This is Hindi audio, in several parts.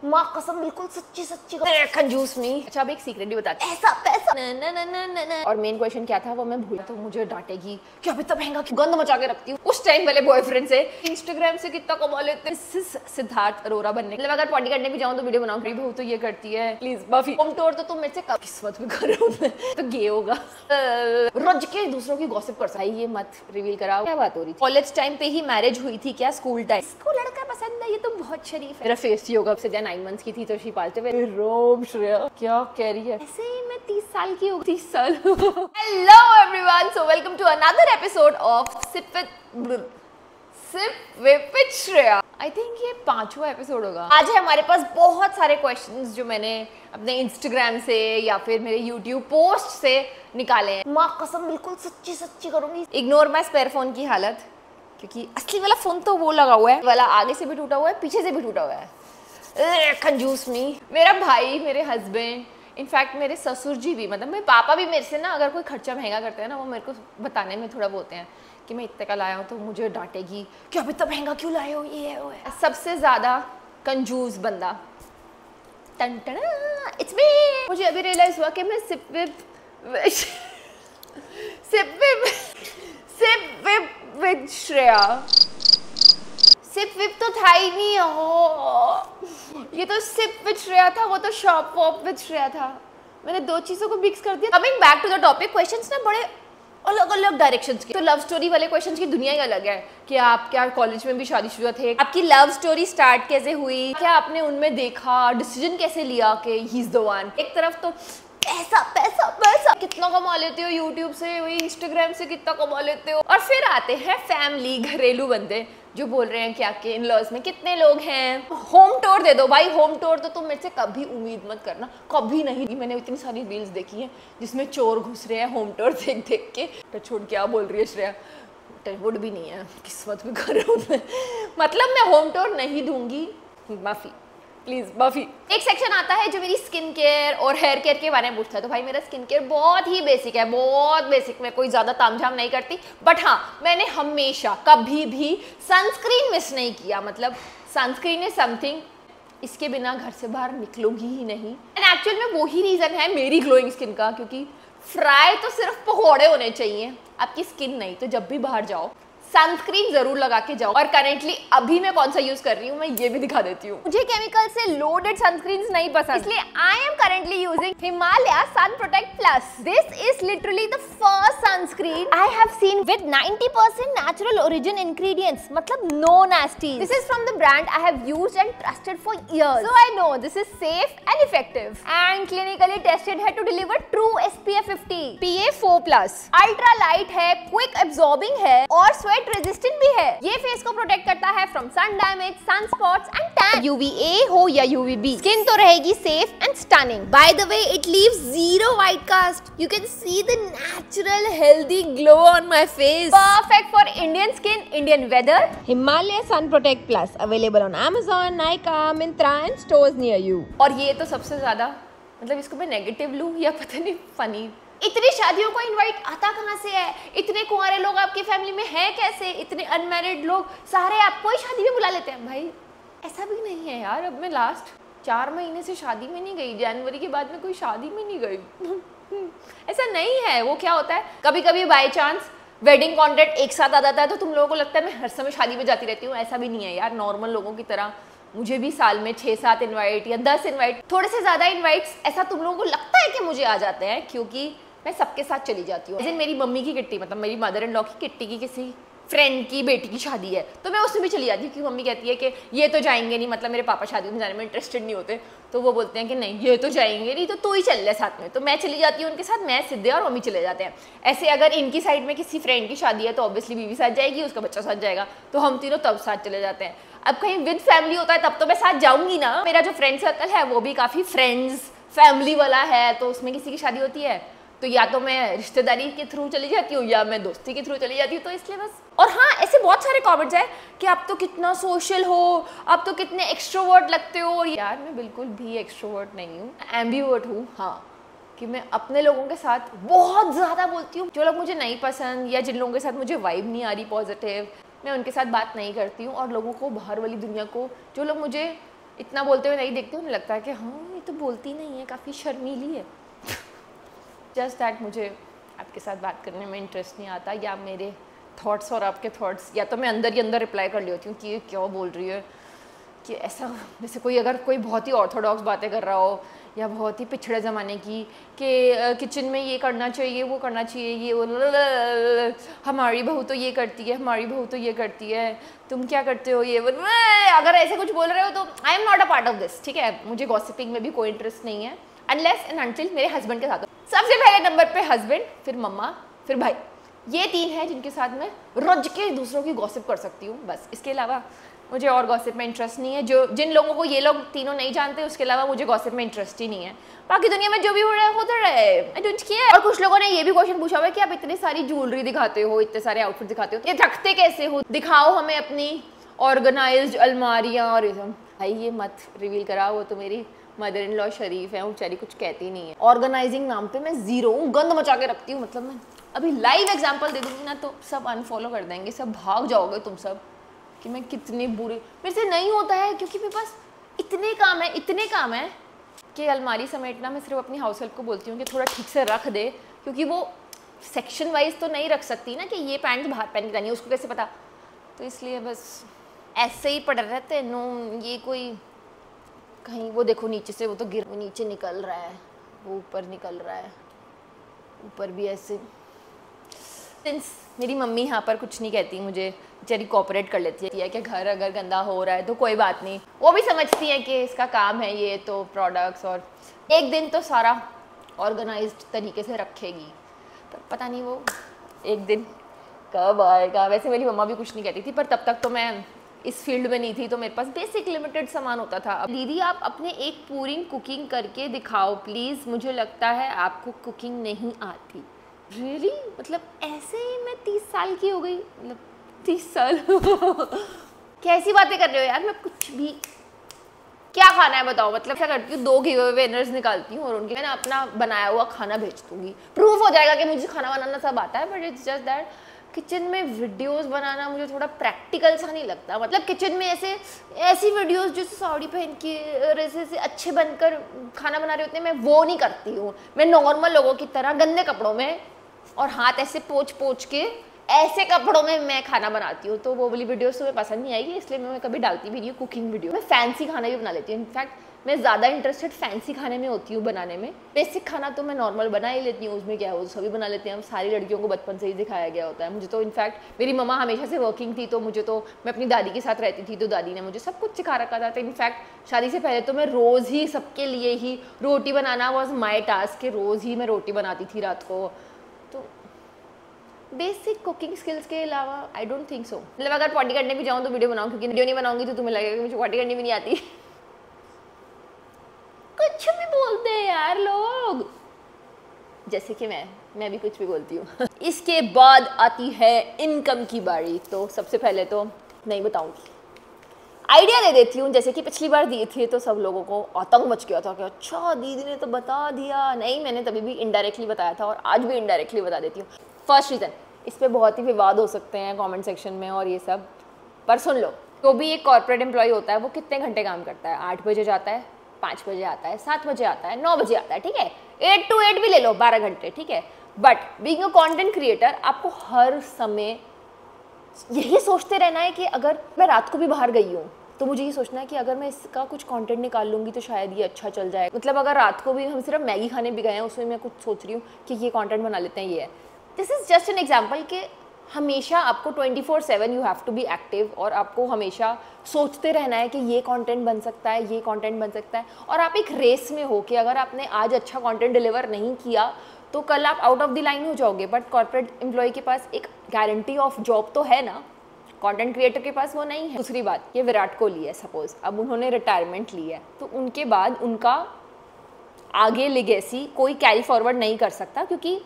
माँ कसम बिल्कुल सच्ची सच्ची कंजूस नहीं। अच्छा अब एक सीक्रेट भी बताती, ऐसा पैसा न। और मेन क्वेश्चन क्या था वो मैं भूल, तो मुझे डांटेगी कि अब इतना महंगा गंद मचा के रखती हूँ। उस टाइम वाले बॉयफ्रेंड से इंस्टाग्राम से कितना कमा लेते हैं। सिद्धार्थ अरोरा बनने, मतलब अगर पॉटी करने भी जाऊँ तो वीडियो बनाऊँ, बहू तो ये करती है प्लीज माफी। होम टूर तो तुम मेरे से कब किस्मत में कर रहे हो तो गे होगा। रोज के दूसरों की गॉसिप कर सकता है, ये मत रिवील कराओ। क्या बात हो रही थी? कॉलेज टाइम पे ही मैरिज हुई थी क्या? School time? इसको लड़का पसंद है, ये तो बहुत शरीफ है। मेरा फेस योगा से 9 मंथ्स की थी तो शी पालते हुए रोम श्रेया क्या कह रही है, ऐसे ही मैं 30 साल की हूँ, 30 साल। Hello everyone, so welcome to another episode of sip with Shreya. I think ये 5वां एपिसोड होगा। आज है हमारे पास बहुत सारे क्वेश्चंस जो मैंने अपने इंस्टाग्राम से या फिर मेरे यूट्यूब पोस्ट से निकाले हैं। माँ कसम बिल्कुल सच्ची सच्ची करूंगी। इग्नोर माय स्पेयर फोन की हालत, क्योंकि असली वाला फोन तो वो लगा हुआ है, वाला आगे से भी टूटा हुआ है, पीछे से भी टूटा हुआ है। कंजूस नहीं। मेरा भाई, मेरे हस्बैंड, इनफैक्ट मेरे ससुर जी भी, मतलब मेरे पापा भी मेरे से ना अगर कोई खर्चा महंगा करते हैं ना, वो मेरे को बताने में थोड़ा बोलते हैं कि मैं इतने का लाया हूँ, तो मुझे डांटेगी कि अब इतना महंगा क्यों लाए हो, ये है वो है। सबसे ज़्यादा कंजूस बंदा इट्स मी। मुझे अभी रियलाइज हुआ कि मैं सिप विद श्रेया, सिप विप तो था ही नहीं हो, ये तो सिप विद श्रेया था, वो तो शॉप वॉप विद श्रेया था। मैंने दो चीजों को मिक्स कर दिया। Coming back to the topic, questions ना बड़े अलग अलग डायरेक्शंस के। तो लव स्टोरी वाले क्वेश्चंस की दुनिया ही अलग है कि आप क्या कॉलेज में भी शादीशुदा थे, आपकी लव स्टोरी स्टार्ट कैसे हुई, क्या आपने उनमें देखा, डिसीजन कैसे लिया कि ही इज द वन। एक तरफ तो पैसा पैसा पैसा, कितना कमा लेते हो यूट्यूब से, वही इंस्टाग्राम से कितना कमा लेते हो। और फिर आते हैं फैमिली, घरेलू बंदे जो बोल रहे हैं कि आपके इन लॉज में कितने लोग हैं, होम टूर दे दो भाई। होम टूर तो तुम मेरे से कभी उम्मीद मत करना, कभी नहीं। मैंने इतनी सारी रील्स देखी हैं जिसमें चोर घुस रहे हैं होम टूर देख देख के। तो छोड़ क्या बोल रही है श्रेया, टचवुड भी नहीं है, किस्मत में कर रहा हूँ। मतलब मैं होम टूर नहीं दूंगी, माफी प्लीज माफी। एक सेक्शन आता है जो मेरी स्किन केयर और हेयर केयर के बारे में पूछता है। तो भाई मेरा स्किन केयर बहुत ही बेसिक है, बहुत बेसिक। मैं कोई ज्यादा तामझाम नहीं करती, बट हाँ मैंने हमेशा कभी भी सनस्क्रीन मिस नहीं किया। मतलब सनस्क्रीन इज समथिंग, इसके बिना घर से बाहर निकलूंगी ही नहीं। एंड एक्चुअल में वही रीजन है मेरी ग्लोइंग स्किन का, क्योंकि फ्राई तो सिर्फ पकौड़े होने चाहिए, आपकी स्किन नहीं। तो जब भी बाहर जाओ सनस्क्रीन जरूर लगा के जाओ। और करेंटली अभी मैं कौन सा यूज कर रही हूँ मैं ये भी दिखा देती हूँ। मुझे केमिकल से लोडेड सनस्क्रीन्स नहीं पसंद, इसलिए I am currently using Himalaya sun protect plus. This is literally the first sunscreen I have seen with 90% natural origin ingredients, मतलब no nasty. This is from the brand I have used and trusted for years, so I know this is safe and effective and clinically tested है to deliver true SPF 50 PA4+। Ultra light है, क्विक एब्जॉर्बिंग है और स्वेट रेजिस्टेंट भी है। ये फेस को प्रोटेक्ट करता है from sun damage, sun spots and tan. UVA हो या UVB, स्किन तो रहेगी safe and stunning. By the way it leaves 0 white cast. You can see the natural healthy glow on my face. Perfect for Indian skin, Indian weather. Himalaya sun protect plus available on Amazon, Nykaa, Myntra and stores near you. और ये तो सबसे ज्यादा, मतलब इसको मैं नेगेटिव लूं या पता नहीं फनी, इतनी शादियों को इनवाइट आता कहाँ से है? इतने कुंवारे लोग आपकी फैमिली में हैं कैसे? इतने अनमैरिड लोग सारे आपको ही शादी में बुला लेते हैं। भाई ऐसा भी नहीं है यार। अब मैं लास्ट 4 महीने से शादी में नहीं गई, जनवरी के बाद में कोई शादी में नहीं गई। ऐसा नहीं है। वो क्या होता है, कभी कभी बाई चांस वेडिंग कॉन्ट्रैक्ट एक साथ आ जाता है तो तुम लोगों को लगता है मैं हर समय शादी में जाती रहती हूँ। ऐसा भी नहीं है यार। नॉर्मल लोगों की तरह मुझे भी साल में 6-7 इन्वाइट या 10 इन्वाइट, थोड़े से ज्यादा इन्वाइट्स ऐसा तुम लोगों को लगता है कि मुझे आ जाते हैं, क्योंकि मैं सबके साथ चली जाती हूँ। मेरी मम्मी की किट्टी, मतलब मेरी मदर इन लॉ की किट्टी की किसी फ्रेंड की बेटी की शादी है तो मैं उसमें भी चली जाती हूँ, क्योंकि मम्मी कहती है कि ये तो जाएंगे नहीं, मतलब मेरे पापा शादी में जाने में इंटरेस्टेड नहीं होते, तो वो बोलते हैं कि नहीं ये तो जाएंगे नहीं, तो तू ही चल ले साथ में। तो मैं चली जाती हूँ उनके साथ, मैं सिद्धे और मम्मी चले जाते हैं। ऐसे अगर इनकी साइड में किसी फ्रेंड की शादी है तो ऑब्वियसली बीवी साथ जाएगी, उसका बच्चा साथ जाएगा, तो हम तीनों तब साथ चले जाते हैं। अब कहीं विद फैमिली होता है तब तो मैं साथ जाऊंगी ना। मेरा जो फ्रेंड सर्कल है वो भी काफ़ी फ्रेंड्स फैमिली वाला है, तो उसमें किसी की शादी होती है तो या तो मैं रिश्तेदारी के थ्रू चली जाती हूँ या मैं दोस्ती के थ्रू चली जाती हूँ, तो इसलिए बस। और हाँ, ऐसे बहुत सारे कमेंट्स हैं कि आप तो कितना सोशल हो, आप तो कितने एक्सट्रोवर्ट लगते हो। और यार मैं बिल्कुल भी एक्सट्रोवर्ट नहीं हूँ, एम्बिवर्ट हूँ। हाँ, कि मैं अपने लोगों के साथ बहुत ज़्यादा बोलती हूँ। जो लोग मुझे नहीं पसंद या जिन लोगों के साथ मुझे वाइब नहीं आ रही पॉजिटिव, मैं उनके साथ बात नहीं करती हूँ। और लोगों को, बाहर वाली दुनिया को, जो लोग मुझे इतना बोलते हुए नहीं देखती, उन्हें लगता है कि हाँ ये तो बोलती नहीं है, काफ़ी शर्मीली है। जस्ट दैट मुझे आपके साथ बात करने में इंटरेस्ट नहीं आता, या मेरे थॉट्स और आपके थॉट्स, या तो मैं अंदर ही अंदर रिप्लाई कर लेती हूँ कि ये क्या बोल रही है, कि ऐसा जैसे कोई अगर कोई बहुत ही ऑर्थोडॉक्स बातें कर रहा हो या बहुत ही पिछड़े ज़माने की, कि किचन में ये करना चाहिए, वो करना चाहिए, ये वो, हमारी बहू तो ये करती है, हमारी बहू तो ये करती है, तुम क्या करते हो, ये वो, अगर ऐसे कुछ बोल रहे हो तो I am not a part of this, ठीक है। मुझे गॉसिपिंग में भी कोई इंटरेस्ट नहीं है, अनलेस एंड अनटिल मेरे हस्बैंड के साथ हो। सबसे पहले नंबर पे हस्बैंड, फिर मम्मा, फिर भाई। ये 3 हैं जिनके साथ मैं रोज के दूसरों की गॉसिप कर सकती हूँ, बस। इसके अलावा मुझे और गॉसिप में इंटरेस्ट नहीं है। जो जिन लोगों को ये लोग तीनों नहीं जानते, उसके अलावा मुझे गॉसिप में इंटरेस्ट ही नहीं है। बाकी दुनिया में जो भी हो रहा है होता रहे, आई डोंट केयर। और कुछ लोगों ने ये भी क्वेश्चन पूछा हुआ है कि आप इतनी सारी ज्वेलरी दिखाते हो, इतने सारे आउटफिट दिखाते हो, ये रखते कैसे हो, दिखाओ हमें अपनी ऑर्गेनाइज्ड अलमारियाँ और ये सब। भाई ये मत रिवील करा, वो तो मेरी मदर इन लॉ शरीफ है, बेचारी कुछ कहती नहीं है। ऑर्गेनाइजिंग नाम पे मैं जीरो हूँ, गंद मचा के रखती हूँ। मतलब मैं अभी लाइव एग्जाम्पल दे दूंगी ना तो सब अनफॉलो कर देंगे, सब भाग जाओगे तुम सब कि मैं कितनी बुरी। मेरे से नहीं होता है क्योंकि मेरे पास इतने काम है कि अलमारी समेटना मैं सिर्फ अपनी हाउस हेल्प को बोलती हूँ कि थोड़ा ठीक से रख दे, क्योंकि वो सेक्शन वाइज तो नहीं रख सकती ना कि ये पैंट बाहर पहन के जानी है, उसको कैसे पता। तो इसलिए बस ऐसे ही पड़े रहते हैं। नो, ये कोई कहीं वो देखो नीचे से, वो तो गिर, वो नीचे निकल रहा है, वो ऊपर निकल रहा है, ऊपर भी ऐसे। सिंस मेरी मम्मी यहाँ पर कुछ नहीं कहती, मुझे बेचारी कोऑपरेट कर लेती है कि घर अगर गंदा हो रहा है तो कोई बात नहीं, वो भी समझती है कि इसका काम है ये तो प्रोडक्ट्स, और एक दिन तो सारा ऑर्गेनाइज्ड तरीके से रखेगी, पर पता नहीं वो एक दिन कब आएगा। वैसे मेरी मम्मा भी कुछ नहीं कहती थी, पर तब तक तो मैं इस फील्ड में नहीं थी, तो मेरे पास बेसिक लिमिटेड सामान होता था। दीदी आप अपने एक पूरी कुकिंग करके दिखाओ प्लीज़, मुझे लगता है आपको कुकिंग नहीं आती। रियली मतलब ऐसे ही मैं 30 साल की हो गई, मतलब 30 साल कैसी बातें कर रहे हो यार। मैं कुछ भी, क्या खाना है बताओ, मतलब क्या करती हूँ, 2 गिव अवे विनर्स निकालती हूँ और उनके मैंने अपना बनाया हुआ खाना भेज दूँगी, प्रूफ हो जाएगा कि मुझे खाना बनाना सब आता है। But it's just that kitchen में वीडियोस बनाना मुझे थोड़ा प्रैक्टिकल सा नहीं लगता। मतलब किचन में ऐसी वीडियोस जो साड़ी पहन के और ऐसे अच्छे बनकर खाना बना रहे होते हैं, मैं वो नहीं करती हूँ। मैं नॉर्मल लोगों की तरह गंदे कपड़ों में और हाथ ऐसे पोंछ के ऐसे कपड़ों में मैं खाना बनाती हूँ। तो वो वाली वीडियोस तुम्हें पसंद नहीं आएगी, इसलिए मैं कभी डालती भी नहीं हूँ कुकिंग वीडियो। मैं फैंसी खाना भी बना लेती हूँ, इनफैक्ट मैं ज़्यादा इंटरेस्टेड फैंसी खाने में होती हूँ बनाने में। बेसिक खाना तो मैं नॉर्मल बना ही लेती हूँ, उसमें क्या है वो सभी बना लेते हैं, सारी लड़कियों को बचपन से ही दिखाया गया होता है। मुझे तो इनफैक्ट मेरी मम्मा हमेशा से वर्किंग थी, तो मुझे तो मैं अपनी दादी के साथ रहती थी, तो दादी ने मुझे सब कुछ सिखा रखा था। तो इनफैक्ट शादी से पहले तो मैं रोज़ ही सबके लिए ही रोटी बनाना वॉज माई टास्क, के रोज़ ही मैं रोटी बनाती थी रात को। तो बेसिक कुकिंग स्किल्स के अलावा आई डोंट थिंक सो। मतलब अगर पॉटी करने भी जाऊँ तो वीडियो बनाऊँ, क्योंकि वीडियो नहीं बनाऊंगी तो तुम्हें लगेगा कि मुझे पॉटी करनी भी नहीं आती। कुछ भी बोलते हैं यार लोग, जैसे कि मैं भी कुछ भी बोलती हूँ। इसके बाद आती है इनकम की बारी। तो सबसे पहले तो नहीं बताऊंगी, आइडिया दे देती हूँ। जैसे कि पिछली बार दिए थे तो सब लोगों को आतंक मच गया था कि अच्छा दीदी ने तो बता दिया। नहीं, मैंने तभी भी इनडायरेक्टली बताया था और आज भी इनडायरेक्टली बता देती हूँ। फर्स्ट रीज़न, इस पर बहुत ही विवाद हो सकते हैं कमेंट सेक्शन में और ये सब, पर सुन लो। तो भी एक कॉर्पोरेट एम्प्लॉय होता है, वो कितने घंटे काम करता है? 8 बजे जाता है, 5 बजे आता है, 7 बजे आता है, 9 बजे आता है, ठीक है। 8 to 8 भी ले लो, 12 घंटे, ठीक है। But being a content creator आपको हर समय यही सोचते रहना है कि अगर मैं रात को भी बाहर गई हूँ तो मुझे ये सोचना है कि अगर मैं इसका कुछ कंटेंट निकाल लूँगी तो शायद ये अच्छा चल जाए। मतलब अगर रात को भी हम सिर्फ मैगी खाने भी गए हैं, उसमें मैं कुछ सोच रही हूँ कि ये कंटेंट बना लेते हैं, ये है। This is just an example कि हमेशा आपको 24/7 you have to be active, और आपको हमेशा सोचते रहना है कि ये कंटेंट बन सकता है, ये कंटेंट बन सकता है। और आप एक रेस में हो कि अगर आपने आज अच्छा कंटेंट डिलीवर नहीं किया तो कल आप आउट ऑफ द लाइन हो जाओगे। बट कॉर्पोरेट एम्प्लॉय के पास एक गारंटी ऑफ जॉब तो है ना, कंटेंट क्रिएटर के पास वो नहीं है। दूसरी बात, ये विराट कोहली है, सपोज अब उन्होंने रिटायरमेंट ली है, तो उनके बाद उनका आगे लेगेसी कोई कैरी फॉरवर्ड नहीं कर सकता, क्योंकि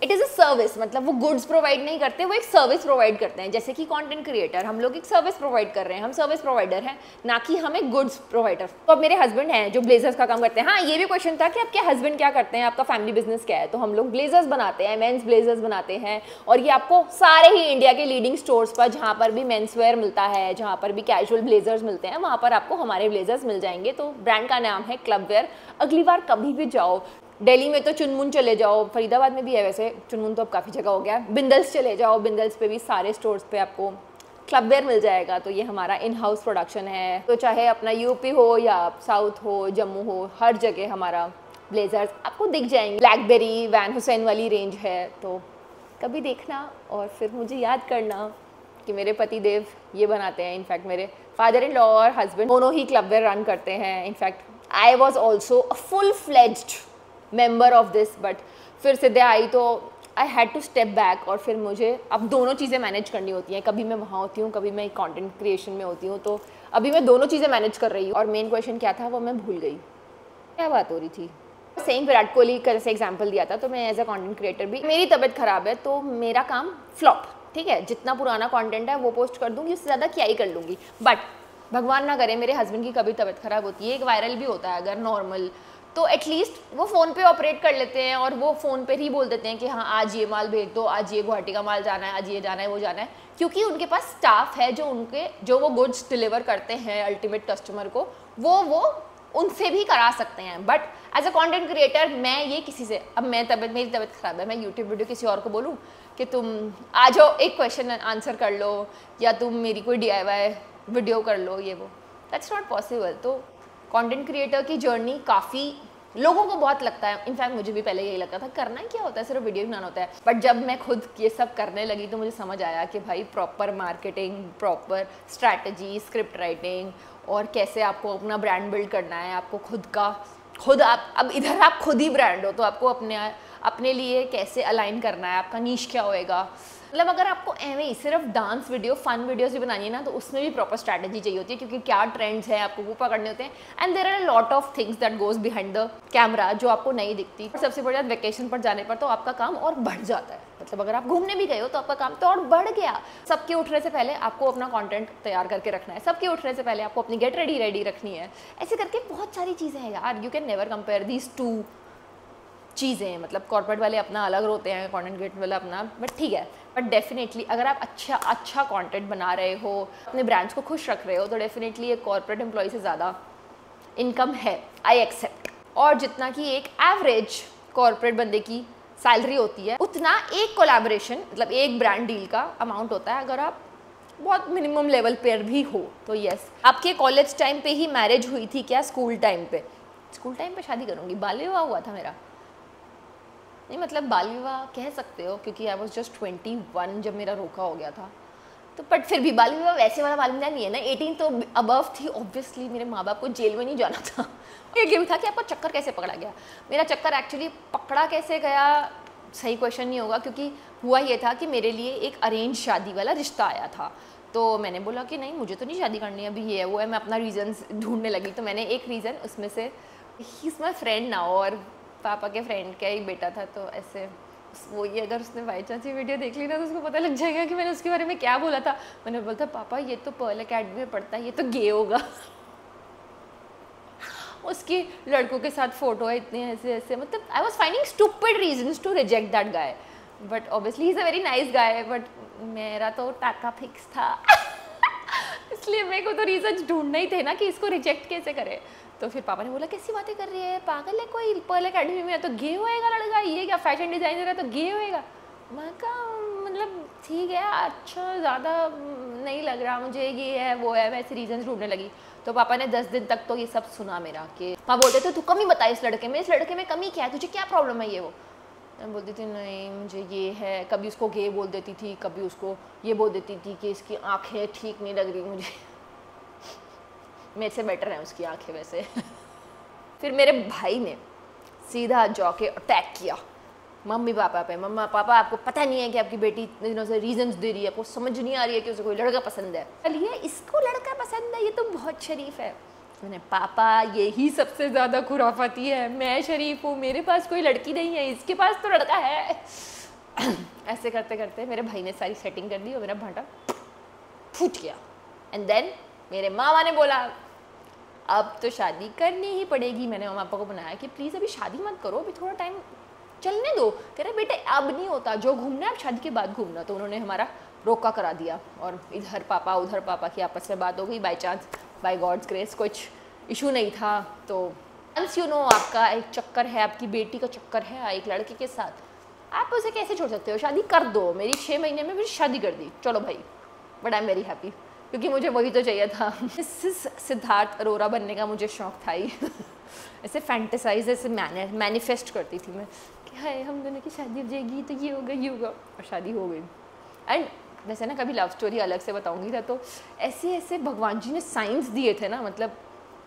इट इज़ अ सर्विस, मतलब वो गुड्स प्रोवाइड नहीं करते, वो एक सर्विस प्रोवाइड करते हैं। जैसे कि कंटेंट क्रिएटर, हम लोग एक सर्विस प्रोवाइड कर रहे हैं, हम सर्विस प्रोवाइडर हैं, ना कि हम एक गुड्स प्रोवाइडर। तो अब मेरे हस्बैंड हैं जो ब्लेजर्स का काम करते हैं। हाँ, ये भी क्वेश्चन था कि आपके हस्बैंड क्या करते हैं, आपका फैमिली बिजनेस क्या है। तो हम लोग ब्लेजर्स बनाते हैं, मेंस ब्लेजर्स बनाते हैं, और ये आपको सारे ही इंडिया के लीडिंग स्टोर्स पर, जहाँ पर भी मेंस वेयर मिलता है, जहाँ पर भी कैजुअल ब्लेजर्स मिलते हैं, वहाँ पर आपको हमारे ब्लेजर्स मिल जाएंगे। तो ब्रांड का नाम है क्लब वेयर। अगली बार कभी भी जाओ, दिल्ली में तो चुनमुन चले जाओ, फरीदाबाद में भी है वैसे, चुनमुन तो अब काफ़ी जगह हो गया, बिंदल्स चले जाओ, बिंदल्स पे भी सारे स्टोर्स पे आपको क्लब वेयर मिल जाएगा। तो ये हमारा इन हाउस प्रोडक्शन है। तो चाहे अपना यूपी हो या साउथ हो, जम्मू हो, हर जगह हमारा ब्लेजर्स आपको दिख जाएंगे। ब्लैकबेरी, वैन हुसैन वाली रेंज है, तो कभी देखना और फिर मुझे याद करना कि मेरे पति देव ये बनाते हैं। इनफैक्ट मेरे फादर इन लॉ और हस्बैंड दोनों ही क्लब वेयर रन करते हैं। In fact I was also a full fledged member of this, but फिर सिद्धे आई तो I had to step back, और फिर मुझे अब दोनों चीज़ें मैनेज करनी होती हैं। कभी मैं वहाँ होती हूँ, कभी मैं कंटेंट क्रिएशन में होती हूँ, तो अभी मैं दोनों चीज़ें मैनेज कर रही हूँ। और मेन क्वेश्चन क्या था वो मैं भूल गई, क्या बात हो रही थी। सेम विराट कोहली का जैसे एग्जाम्पल दिया था, तो मैं एज अ कंटेंट क्रिएटर भी, मेरी तबीयत ख़राब है तो मेरा काम फ्लॉप, ठीक है, जितना पुराना कंटेंट है वो पोस्ट कर दूँगी, उससे ज़्यादा क्या ही कर लूँगी। बट भगवान ना करे मेरे हस्बैंड की कभी तबीयत ख़राब होती है, एक वायरल भी होता है अगर नॉर्मल, तो एटलीस्ट वो फ़ोन पे ऑपरेट कर लेते हैं, और वो फ़ोन पे ही बोल देते हैं कि हाँ आज ये माल भेज दो, आज ये गुवाहाटी का माल जाना है, आज ये जाना है, वो जाना है, क्योंकि उनके पास स्टाफ है जो वो गुड्स डिलीवर करते हैं अल्टीमेट कस्टमर को, वो उनसे भी करा सकते हैं। But as a content creator मैं ये किसी से, अब मेरी तबीयत ख़राब है, मैं यूट्यूब वीडियो किसी और को बोलूँ कि तुम आ जाओ एक क्वेश्चन आंसर कर लो, या तुम मेरी कोई DIY वीडियो कर लो, ये वो, दैट्स नॉट पॉसिबल। तो कंटेंट क्रिएटर की जर्नी काफ़ी लोगों को बहुत लगता है, इनफैक्ट मुझे भी पहले यही लगता था, करना क्या होता है, सिर्फ वीडियो बनाना होता है। बट जब मैं खुद ये सब करने लगी तो मुझे समझ आया कि भाई proper marketing, proper strategy, script writing, और कैसे आपको अपना ब्रांड बिल्ड करना है, आपको खुद आप अब इधर आप खुद ही ब्रांड हो, तो आपको अपने लिए कैसे अलाइन करना है, आपका नीश क्या होएगा। मतलब अगर आपको एवं ही सिर्फ डांस वीडियो, फन वीडियोस भी बनानी है ना, तो उसमें भी प्रॉपर स्ट्रैटेजी चाहिए होती है, क्योंकि क्या ट्रेंड्स हैं आपको वो पकड़ने होते हैं, and there are a lot of things that goes behind the camera जो आपको नहीं दिखती। सबसे बड़ी बात, वेकेशन पर जाने पर तो आपका काम और बढ़ जाता है, मतलब अगर आप घूमने भी गए हो तो आपका काम तो और बढ़ गया। सबके उठने से पहले आपको अपना कंटेंट तैयार करके रखना है, सबके उठने से पहले आपको अपनी गेट रेडी रखनी है, ऐसे करके बहुत सारी चीज़ें हैं यार। You can never compare these two चीज़ें, मतलब कॉर्पोरेट वाले अपना अलग होते हैं, कंटेंट क्रिएटर वाला अपना, बट ठीक है। बट डेफिनेटली अगर आप अच्छा कंटेंट बना रहे हो, अपने ब्रांड्स को खुश रख रहे हो, तो डेफिनेटली एक कॉर्पोरेट एम्प्लॉय से ज़्यादा इनकम है, आई एक्सेप्ट। और जितना कि एक एवरेज कॉर्पोरेट बंदे की सैलरी होती है, उतना एक कोलैबोरेशन, मतलब एक ब्रांड डील का अमाउंट होता है, अगर आप बहुत मिनिमम लेवल पर भी हो तो। यस, आपके कॉलेज टाइम पे ही मैरिज हुई थी क्या? स्कूल टाइम पे शादी करूँगी, बाल विवाह हुआ था मेरा, नहीं मतलब बाल विवाह कह सकते हो, क्योंकि आई वॉज जस्ट 21 जब मेरा रोका हो गया था, तो बट फिर भी बाल विवाह वैसे वाला बाल विवाह नहीं है ना, 18 तो अबव थी ऑब्वियसली, मेरे माँ बाप को जेल में नहीं जाना था। ये गेम था कि आपका चक्कर कैसे पकड़ा गया। मेरा चक्कर एक्चुअली पकड़ा कैसे गया सही क्वेश्चन नहीं होगा, क्योंकि हुआ ये था कि मेरे लिए एक अरेंज शादी वाला रिश्ता आया था, तो मैंने बोला कि नहीं मुझे तो नहीं शादी करनी, अभी ये है वो है, मैं अपना रीज़न्स ढूंढने लगी। तो मैंने एक रीज़न, उसमें से ही इज़ माई फ्रेंड ना, और पापा के फ्रेंड का ही बेटा था, तो ऐसे वो ये अगर उसने बाई चांस ये वीडियो देख ली ना तो उसको पता लग जाएगा कि मैंने उसके बारे में क्या बोला था। मैंने बोला था पापा ये तो पर्ल अकेडमी में पढ़ता है, ये तो गे होगा। उसकी लड़कों के साथ फोटो है इतने ऐसे, मतलब I was finding stupid reasons to reject that guy, but obviously he is a very nice guy, but मेरा तो टाका फिक्स था। इसलिए मेरे को तो रीजन्स ढूंढने ही थे ना कि इसको रिजेक्ट कैसे करे। तो फिर पापा ने बोला कैसी बातें कर रही है, पागल है कोई, पर्ल अकेडमी में है तो गे होएगा लड़का, ये क्या फैशन डिजाइनर है तो गे होएगा। मैं कहा मतलब ठीक है, अच्छा ज़्यादा नहीं लग रहा मुझे, ये है वो है, वैसे रीजन्स ढूंढने लगी। तो पापा ने 10 दिन तक तो ये सब सुना मेरा, कि पापा बोलते थे तू कमी बता इस लड़के में कमी क्या है, तुझे क्या प्रॉब्लम है ये वो। मैं बोलती थी नहीं मुझे ये है, कभी उसको गे बोल देती थी, कभी उसको ये बोल देती थी कि इसकी आँखें ठीक नहीं लग रही मुझे। मेरे से बेटर है उसकी आंखें वैसे। फिर मेरे भाई ने सीधा जाके अटैक किया मम्मी पापा पे। मम्मा पापा आपको पता नहीं है कि आपकी बेटी इतने दिनों से रीजंस दे रही है, आपको समझ नहीं आ रही है कि उसे कोई लड़का पसंद है, चलिए इसको लड़का पसंद है, ये तो बहुत शरीफ है। मैंने पापा यही सबसे ज़्यादा खुराफाती है, मैं शरीफ हूँ, मेरे पास कोई लड़की नहीं है, इसके पास तो लड़का है। ऐसे करते करते मेरे भाई ने सारी सेटिंग कर दी और मेरा भांटा फूट गया। एंड देन मेरे मामा ने बोला अब तो शादी करनी ही पड़ेगी। मैंने मामा पापा को बनाया कि प्लीज़ अभी शादी मत करो, अभी थोड़ा टाइम चलने दो। कह रहे बेटे अब नहीं होता, जो घूमना है अब शादी के बाद घूमना। तो उन्होंने हमारा रोका करा दिया और इधर पापा उधर पापा की आपस में बात हो गई। By chance, by God's grace, कुछ इशू नहीं था। तो वंस यू नो आपका एक चक्कर है, आपकी बेटी का चक्कर है एक लड़के के साथ, आप उसे कैसे छोड़ सकते हो? शादी कर दो। मेरी 6 महीने में फिर शादी कर दी, चलो भाई, but I am very happy, क्योंकि मुझे वही तो चाहिए था। सिद्धार्थ अरोरा बनने का मुझे शौक था ही। ऐसे फैंटेसाइज, ऐसे मैनिफेस्ट करती थी मैं कि हाय हम दोनों की शादी हो जाएगी तो ये होगा ये होगा, और शादी हो गई। एंड वैसे ना कभी लव स्टोरी अलग से बताऊंगी था, तो ऐसे ऐसे भगवान जी ने साइंस दिए थे ना, मतलब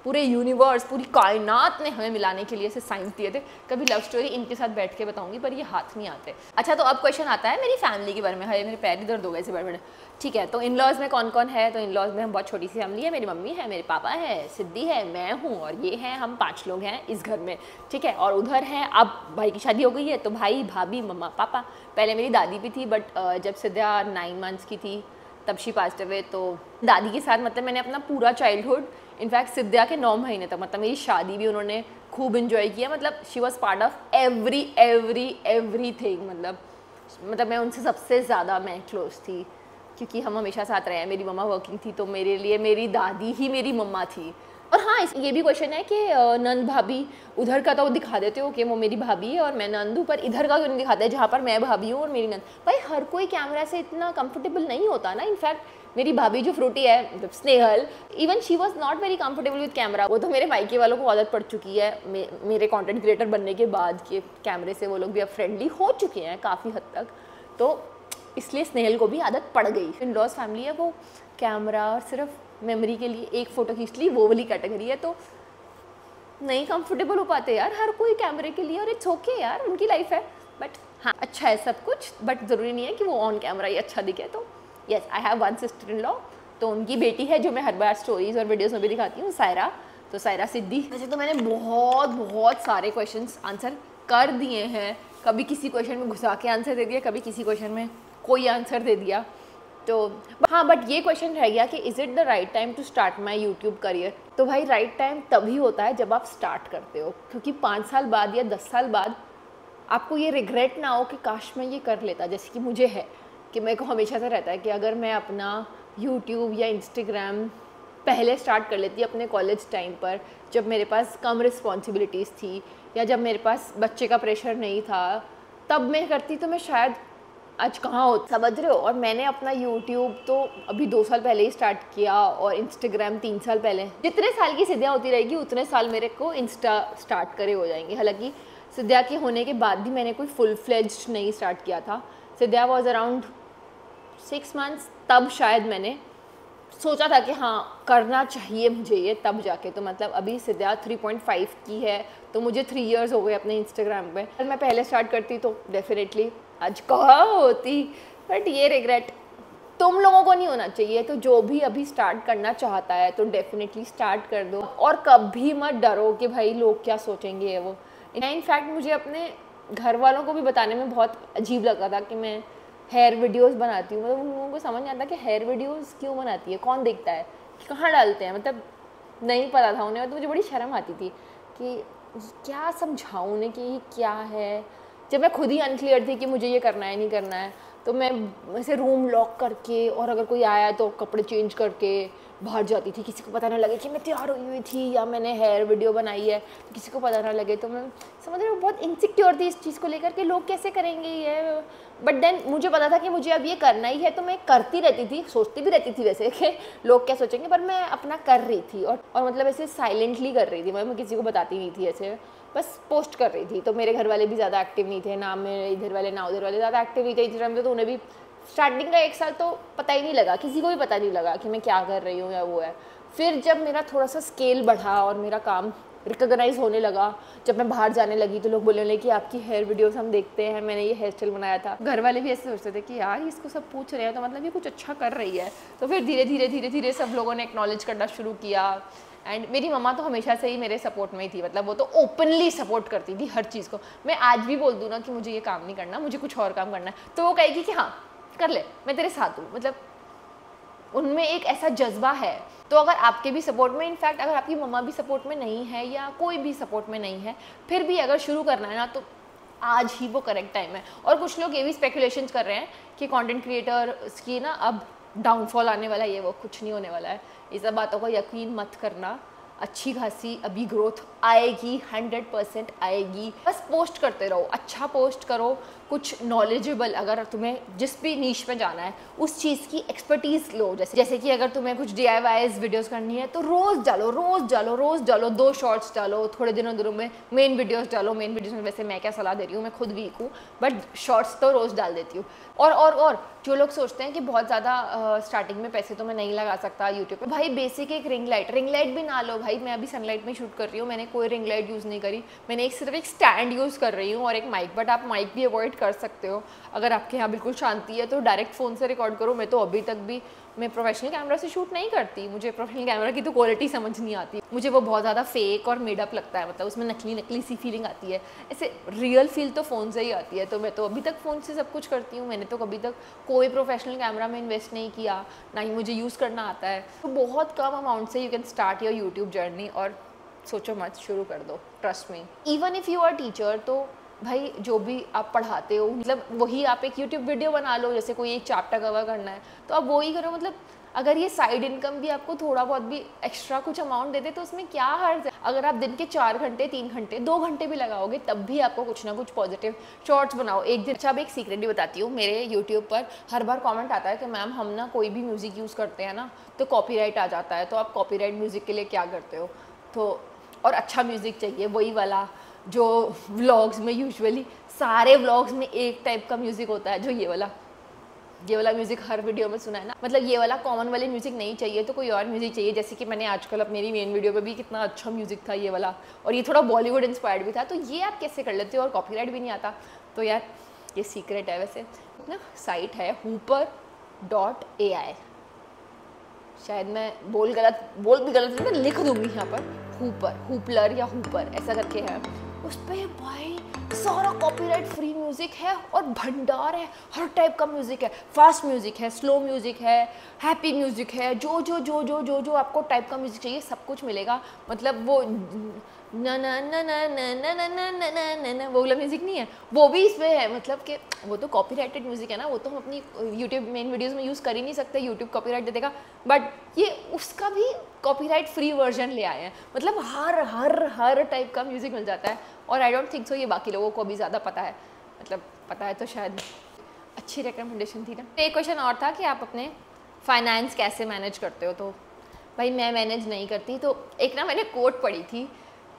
पूरे यूनिवर्स, पूरी कायनात ने हमें मिलाने के लिए ऐसे साइंस दिए थे। कभी लव स्टोरी इनके साथ बैठ के बताऊंगी, पर ये हाथ नहीं आते। अच्छा, तो अब क्वेश्चन आता है मेरी फैमिली के बारे में। हाय मेरे पैर ही दर्द हो गए ऐसे बड़े बड़े। ठीक है, तो इन लॉज में कौन कौन है? तो इन लॉज में हम बहुत छोटी सी फैमिली है। मेरी मम्मी है, मेरे पापा है, सिद्धि है, मैं हूँ और ये हैं, हम 5 लोग हैं इस घर में। ठीक है, और उधर हैं, अब भाई की शादी हो गई है तो भाई भाभी मम्मा पापा। पहले मेरी दादी भी थी, बट जब सिद्धिया 9 मंथ्स की थी तब शी पास्ट अवे। तो दादी के साथ मतलब मैंने अपना पूरा चाइल्डहुड, इनफैक्ट सिद्धिया के 9 महीने तक, मतलब मेरी शादी भी उन्होंने खूब इन्जॉय किया। मतलब she was part of every thing. मतलब मैं उनसे सबसे ज़्यादा मैं क्लोज थी, क्योंकि हम हमेशा साथ रहे हैं। मेरी मम्मा वर्किंग थी, तो मेरे लिए मेरी दादी ही मेरी मम्मा थी। और हाँ, ये भी क्वेश्चन है कि नंद भाभी उधर का तो दिखा देते हो कि वो मेरी भाभी है और मैं नंद हूँ, पर इधर का क्यों नहीं दिखाते जहाँ पर मैं भाभी हूँ और मेरी नंद? भाई हर कोई कैमरा से इतना कंफर्टेबल नहीं होता ना। इनफैक्ट मेरी भाभी जो फ्रूटी है, मतलब Snehal, even she was not very comfortable with camera. वो तो मेरे मायके वालों को आदत पड़ चुकी है मेरे कंटेंट क्रिएटर बनने के बाद के कैमरे से वो लोग भी अब फ्रेंडली हो चुके हैं काफ़ी हद तक, तो इसलिए स्नेहल को भी आदत पड़ गई। इन लॉज फैमिली है, वो कैमरा और सिर्फ मेमोरी के लिए एक फ़ोटो खींच ली, वो वाली कैटेगरी है, तो नहीं कंफर्टेबल हो पाते यार हर कोई कैमरे के लिए। और इट्स ओके यार, उनकी लाइफ है। बट हाँ, अच्छा है सब कुछ, बट ज़रूरी नहीं है कि वो ऑन कैमरा ही अच्छा दिखे। तो yes, I have 1 sister in law. तो उनकी बेटी है जो मैं हर बार स्टोरीज और वीडियोज़ में भी दिखाती हूँ, सायरा। तो सायरा सिद्धि। वैसे तो मैंने बहुत सारे क्वेश्चंस आंसर कर दिए हैं। कभी किसी क्वेश्चन में घुसा के आंसर दे दिया, कभी किसी क्वेश्चन में कोई आंसर दे दिया। तो हाँ, बट ये क्वेश्चन रह गया कि is it the right time to start my YouTube career? तो भाई राइट टाइम तभी होता है जब आप स्टार्ट करते हो, क्योंकि 5 साल बाद या 10 साल बाद आपको ये रिग्रेट ना हो कि काश मैं ये कर लेता, जैसे कि मुझे है कि मेरे को हमेशा से रहता है कि अगर मैं अपना यूट्यूब या इंस्टाग्राम पहले स्टार्ट कर लेती अपने कॉलेज टाइम पर, जब मेरे पास कम रिस्पॉन्सिबिलिटीज़ थी या जब मेरे पास बच्चे का प्रेशर नहीं था, तब मैं करती तो मैं शायद आज कहाँ हो, समझ रहे हो? और मैंने अपना यूट्यूब तो अभी 2 साल पहले ही स्टार्ट किया और इंस्टाग्राम 3 साल पहले। जितने साल की सिद्धियाँ होती रहेगी उतने साल मेरे को इंस्टा स्टार्ट करे हो जाएंगे। हालांकि सिद्धिया के होने के बाद भी मैंने कोई फुल फ्लेज्ड नहीं स्टार्ट किया था। सिद्धिया वॉज अराउंड 6 मंथ्स, तब शायद मैंने सोचा था कि हाँ करना चाहिए मुझे ये, तब जाके। तो मतलब अभी सिद्धिया 3.5 की है, तो मुझे 3 इयर्स हो गए अपने इंस्टाग्राम पे। अगर मैं पहले स्टार्ट करती तो डेफिनेटली आज कहाँ होती। बट ये रिग्रेट तुम लोगों को नहीं होना चाहिए। तो जो भी अभी स्टार्ट करना चाहता है तो डेफिनेटली स्टार्ट कर दो, और कभी मत डरो कि भाई लोग क्या सोचेंगे वो। इनफैक्ट मुझे अपने घर वालों को भी बताने में बहुत अजीब लगा था कि मैं हेयर वीडियोस बनाती हूँ। मतलब उन लोगों को समझ नहीं आता कि हेयर वीडियोस क्यों बनाती है, कौन देखता है, कहाँ डालते हैं, मतलब नहीं पता था उन्हें। तो मुझे बड़ी शर्म आती थी कि क्या समझाऊँ उन्हें कि ये क्या है, जब मैं खुद ही अनक्लियर थी कि मुझे ये करना है नहीं करना है। तो मैं ऐसे रूम लॉक करके, और अगर कोई आया तो कपड़े चेंज करके बाहर जाती थी, किसी को पता ना लगे कि मैं तैयार हुई थी या मैंने हेयर वीडियो बनाई है, तो किसी को पता ना लगे। तो मैं समझ रही हूँ बहुत इनसिक्योर थी इस चीज़ को लेकर कि लोग कैसे करेंगे ये। बट देन मुझे पता था कि मुझे अब ये करना ही है, तो मैं करती रहती थी, सोचती भी रहती थी वैसे कि लोग क्या सोचेंगे, पर मैं अपना कर रही थी। और मतलब ऐसे साइलेंटली कर रही थी, मैं किसी को बताती नहीं थी, ऐसे बस पोस्ट कर रही थी। तो मेरे घर वाले भी ज़्यादा एक्टिव नहीं थे, ना मेरे इधर वाले ना उधर वाले ज़्यादा एक्टिव नहीं थे इंस्टाग्राम पे। तो उन्हें भी स्टार्टिंग का 1 साल तो पता ही नहीं लगा, किसी को भी पता नहीं लगा कि मैं क्या कर रही हूँ या वो है। फिर जब मेरा थोड़ा सा स्केल बढ़ा और मेरा काम रिकॉग्नाइज होने लगा, जब मैं बाहर जाने लगी तो लोग बोलने लगे कि आपकी हेयर वीडियोस हम देखते हैं, मैंने ये हेयर स्टाइल बनाया था। घर वाले भी ऐसे सोचते थे कि यार इसको सब पूछ रहे हैं तो मतलब ये कुछ अच्छा कर रही है। तो फिर धीरे धीरे सब लोगों ने एक्नॉलेज करना शुरू किया। एंड मेरी मम्मा तो हमेशा से ही मेरे सपोर्ट में ही थी, मतलब वो तो ओपनली सपोर्ट करती थी हर चीज़ को। मैं आज भी बोल दूँ ना कि मुझे ये काम नहीं करना, मुझे कुछ और काम करना है, तो वो कहेगी कि हाँ कर ले, मैं तेरे साथ हूँ। मतलब उनमें एक ऐसा जज्बा है। तो अगर आपके भी सपोर्ट में, इनफैक्ट अगर आपकी मम्मा भी सपोर्ट में नहीं है या कोई भी सपोर्ट में नहीं है, फिर भी अगर शुरू करना है ना तो आज ही वो करेक्ट टाइम है। और कुछ लोग ये भी स्पेकुलेशन कर रहे हैं कि कंटेंट क्रिएटर्स की ना अब डाउनफॉल आने वाला है, ये वो, कुछ नहीं होने वाला है। ये सब बातों का यकीन मत करना। अच्छी खासी अभी ग्रोथ आएगी, 100% आएगी। बस पोस्ट करते रहो, अच्छा पोस्ट करो, कुछ नॉलेजेबल, अगर तुम्हें जिस भी नीश में जाना है उस चीज़ की एक्सपर्टीज़ लो। जैसे कि अगर तुम्हें कुछ DIYs वीडियोस करनी है तो रोज़ डालो, रोज़ डालो, रोज़ डालो, 2 शॉर्ट्स डालो, थोड़े दिनों में मेन वीडियोस डालो। मेन वीडियोस में वैसे मैं क्या सलाह दे रही हूँ, मैं खुद वीक हूँ, बट शॉर्ट्स तो रोज़ डाल देती हूँ। और जो लोग सोचते हैं कि बहुत ज़्यादा स्टार्टिंग में पैसे तो मैं नहीं लगा सकता यूट्यूब पे, भाई बेसिक एक रिंग लाइट भी ना लो भाई। मैं अभी सनलाइट में शूट कर रही हूँ, मैंने कोई रिंग लाइट यूज़ नहीं करी, मैंने सिर्फ एक स्टैंड यूज़ कर रही हूँ और एक माइक। बट आप माइक भी अवॉइड कर सकते हो अगर आपके यहाँ बिल्कुल शांति है, तो डायरेक्ट फ़ोन से रिकॉर्ड करो। मैं तो अभी तक भी, मैं प्रोफेशनल कैमरा से शूट नहीं करती, मुझे प्रोफेशनल कैमरा की तो क्वालिटी समझ नहीं आती, मुझे वो बहुत ज़्यादा फेक और मेडअप लगता है, मतलब उसमें नकली सी फीलिंग आती है। ऐसे रियल फील तो फ़ोन से ही आती है। तो मैं तो अभी तक फ़ोन से सब कुछ करती हूँ। मैंने तो कभी तक कोई प्रोफेशनल कैमरा में इन्वेस्ट नहीं किया, ना ही मुझे यूज़ करना आता है। तो बहुत कम अमाउंट से you can start your YouTube journey, और सोचो मत, शुरू कर दो, trust me. Even if you are teacher, तो भाई जो भी आप पढ़ाते हो, मतलब वही आप एक यूट्यूब वीडियो बना लो। जैसे कोई एक चैप्टर कवर करना है तो आप वही करो। मतलब अगर ये साइड इनकम भी आपको थोड़ा बहुत भी एक्स्ट्रा कुछ अमाउंट देते तो उसमें क्या हर्ज है। अगर आप दिन के 4 घंटे, 3 घंटे, 2 घंटे भी लगाओगे तब भी आपको कुछ ना कुछ पॉजिटिव शॉर्ट्स बनाओ एक दिन। अच्छा, अब एक सीक्रेट भी बताती हूँ। मेरे यूट्यूब पर हर बार कॉमेंट आता है कि मैम हम ना कोई भी म्यूज़िक यूज़ करते हैं ना तो कॉपीराइट आ जाता है, तो आप कॉपीराइट म्यूज़िक के लिए क्या करते हो। तो और अच्छा म्यूज़िक चाहिए, वही वाला जो व्लॉग्स में यूजुअली सारे व्लॉग्स में एक टाइप का म्यूज़िक होता है, जो ये वाला म्यूज़िक हर वीडियो में सुना है ना। मतलब ये वाला कॉमन वाले म्यूज़िक नहीं चाहिए, तो कोई और म्यूज़िक चाहिए। जैसे कि मैंने आजकल अब मेरी मेन वीडियो पे भी कितना अच्छा म्यूज़िक था ये वाला, और ये थोड़ा बॉलीवुड इंस्पायर्ड भी था। तो ये आप कैसे कर लेते हो और कॉपीराइट भी नहीं आता। तो यार ये सीक्रेट है। वैसे ना साइट है hooper.ai, शायद मैं बोल भी गलत, मैं लिख दूंगी यहाँ पर हूपलर या हूपर ऐसा करके है। उस पर भाई सारा कॉपीराइट फ्री म्यूज़िक है और भंडार है, हर टाइप का म्यूज़िक है। फास्ट म्यूज़िक है, स्लो म्यूज़िक है, हैप्पी म्यूज़िक है, जो आपको टाइप का म्यूज़िक चाहिए सब कुछ मिलेगा। मतलब वो ना ना ना ना ना ना ना ना ना ना ना ना वो वाला म्यूज़िक नहीं है, वो भी इसमें है। मतलब कि वो तो कॉपीराइटेड म्यूज़िक है ना, वो तो हम अपनी यूट्यूब मेन वीडियोस में यूज़ कर ही नहीं सकते, यूट्यूब कॉपीराइट दे देगा। बट ये उसका भी कॉपीराइट फ्री वर्जन ले आए हैं। मतलब हर टाइप का म्यूज़िक मिल जाता है। और आई डोंट थिंक सो ये बाकी लोगों को अभी ज़्यादा पता है। मतलब पता है तो शायद अच्छी रिकमेंडेशन थी ना। एक क्वेश्चन और था कि आप अपने फाइनेंस कैसे मैनेज करते हो। तो भाई मैं मैनेज नहीं करती। तो एक ना मैंने कोट पढ़ी थी,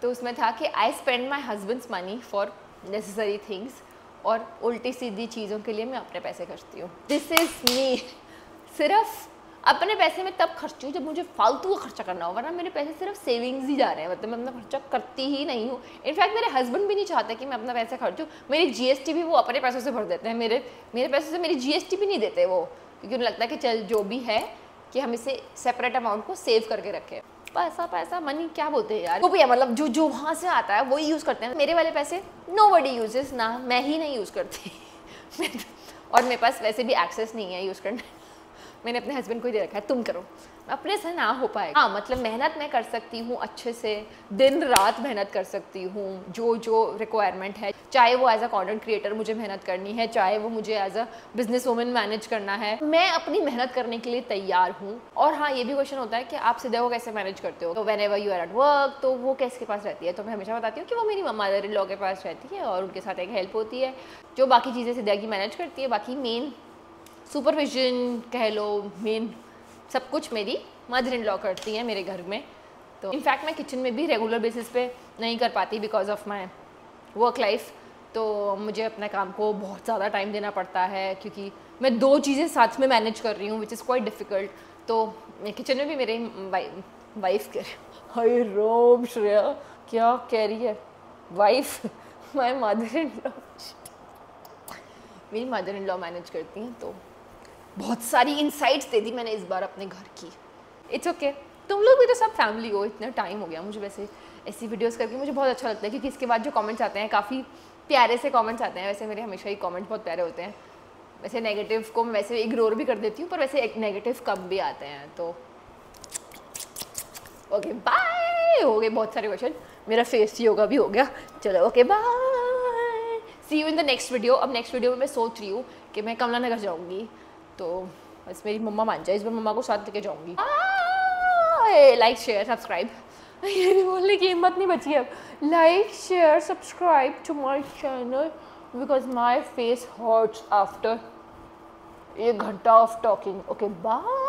तो उसमें था कि I spend my husband's money for necessary things, और उल्टी सीधी चीज़ों के लिए मैं अपने पैसे खर्चती हूँ। This is me. सिर्फ अपने पैसे में तब खर्चती हूँ जब मुझे फालतू का खर्चा करना हो, वरना मेरे पैसे सिर्फ सेविंग्स ही जा रहे हैं। मतलब मैं अपना खर्चा करती ही नहीं हूँ। इनफैक्ट मेरे हस्बैंड भी नहीं चाहते कि मैं अपना पैसा खर्चूँ। मेरी GST भी वो अपने पैसों से भर देते हैं। मेरे पैसों से मेरी GST भी नहीं देते वो, क्योंकि उन्हें लगता है कि चल जो भी है कि हम इसे सेपरेट अमाउंट को सेव करके रखें। पैसा मनी क्या बोलते हैं यार, वो भी है। मतलब जो वहाँ से आता है वही यूज़ करते हैं। मेरे वाले पैसे नोबडी यूजेस ना, मैं ही नहीं यूज़ करती। और मेरे पास वैसे भी एक्सेस नहीं है यूज़ करने। मैंने अपने हस्बैंड को ही दे रखा है, तुम करो, अपने से ना हो पाए। हाँ मतलब मेहनत मैं कर सकती हूँ अच्छे से, दिन रात मेहनत कर सकती हूँ जो रिक्वायरमेंट है। चाहे वो एज अ कंटेंट क्रिएटर मुझे मेहनत करनी है, चाहे वो मुझे as a businesswoman manage करना है, मैं अपनी मेहनत करने के लिए तैयार हूँ। और हाँ ये भी क्वेश्चन होता है कि आप सीधे वो कैसे मैनेज करते हो। तो whenever you are at work, तो वो किसके पास रहती है। तो मैं हमेशा बताती हूँ कि वो मेरी मदर इन लॉ के पास रहती है, और उनके साथ एक हेल्प होती है जो बाकी चीज़ें सीधे की मैनेज करती है। बाकी मेन सुपरविजन कह लो, मेन सब कुछ मेरी मदर इन लॉ करती है मेरे घर में। तो इनफैक्ट मैं किचन में भी रेगुलर बेसिस पे नहीं कर पाती because of my work life. तो मुझे अपने काम को बहुत ज़्यादा टाइम देना पड़ता है, क्योंकि मैं 2 चीज़ें साथ में मैनेज कर रही हूँ, विच इज़ क्वाइट डिफ़िकल्ट। तो किचन में भी मेरे वाइफ हाय रोम श्रेया क्या कह रही है, wife my mother in law, मेरी मदर इन लॉ मैनेज करती हैं। तो बहुत सारी इंसाइट्स दे दी मैंने इस बार अपने घर की। इट्स ओके, तुम लोग भी तो सब फैमिली हो, इतना टाइम हो गया मुझे वैसे ऐसी वीडियोस करके, मुझे बहुत अच्छा लगता है क्योंकि इसके बाद जो कमेंट्स आते हैं काफ़ी प्यारे से कमेंट्स आते हैं। वैसे मेरे हमेशा ही कमेंट्स बहुत प्यारे होते हैं, वैसे नेगेटिव को मैं वैसे इग्नोर भी कर देती हूँ, पर वैसे एक नेगेटिव कम भी आते हैं। तो ओके बाय, हो गए बहुत सारे क्वेश्चन, मेरा फेस योगा भी हो गया। चलो okay bye, see you in the next video. अब नेक्स्ट वीडियो में मैं सोच रही हूँ कि मैं कमला नगर जाऊँगी, तो बस मेरी मम्मा मान जाए, इस बार मम्मा को साथ लेके जाऊँगी। लाइक शेयर सब्सक्राइब, ये बोलने की हिम्मत नहीं बची अब। Like share subscribe to my channel because my face hurts after 1 घंटा ऑफ टॉकिंग। Okay bye.